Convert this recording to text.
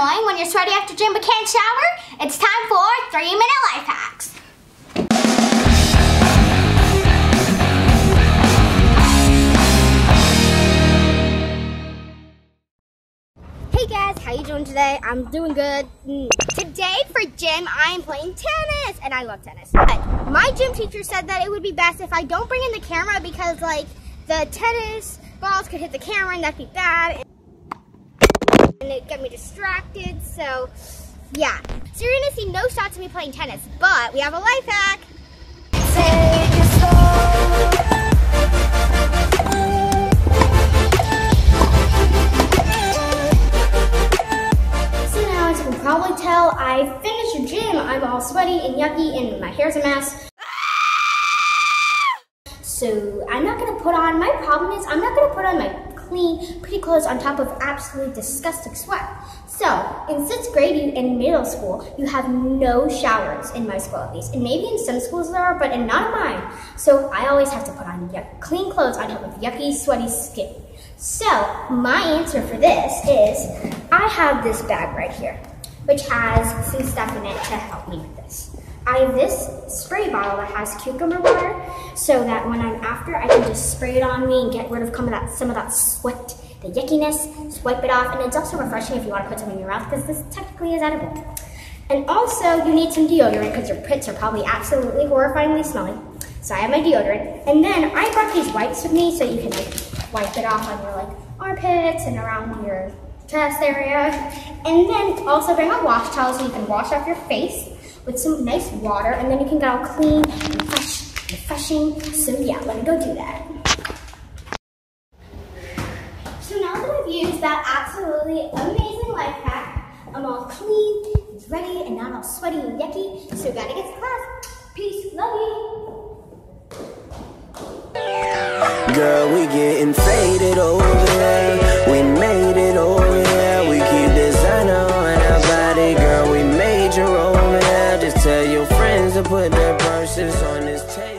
annoying when you're sweaty after gym but can't shower? It's time for 3-minute life hacks. Hey guys, how you doing today? I'm doing good. Today for gym, I'm playing tennis, and I love tennis. But my gym teacher said that it would be best if I don't bring in the camera because like the tennis balls could hit the camera and that'd be bad. And it'd get me distracted, so yeah. So you're gonna see no shots of me playing tennis, but we have a life hack. Take it slow. Probably tell I finished the gym. I'm all sweaty and yucky and my hair's a mess. So I'm not gonna put on, my problem is I'm not gonna put on my clean, pretty clothes on top of absolutely disgusting sweat. So in 6th grade in middle school, you have no showers in my school at least. And maybe in some schools there are, but in none of mine. So I always have to put on clean clothes on top of yucky, sweaty skin. So my answer for this is I have this bag right here, which has some stuff in it to help me with this. I have this spray bottle that has cucumber water so that when I'm after, I can just spray it on me and get rid of some of that sweat, the yuckiness, swipe it off, and it's also refreshing if you want to put something in your mouth because this technically is edible. And also, you need some deodorant because your pits are probably absolutely horrifyingly smelly. So I have my deodorant, and then I brought these wipes with me so you can like wipe it off on your like armpits and around your chest area, and then also bring a wash towel so you can wash off your face with some nice water, and then you can get all clean and fresh and refreshing. So yeah, let me go do that. So now that I've used that absolutely amazing life hack, I'm all clean and ready and not all sweaty and yucky, so gotta get to class. Peace, love you. Girl, we getting faded over there. We made it over here. We keep designer on our body. Girl, we major over there. Just tell your friends to put their purses on this table.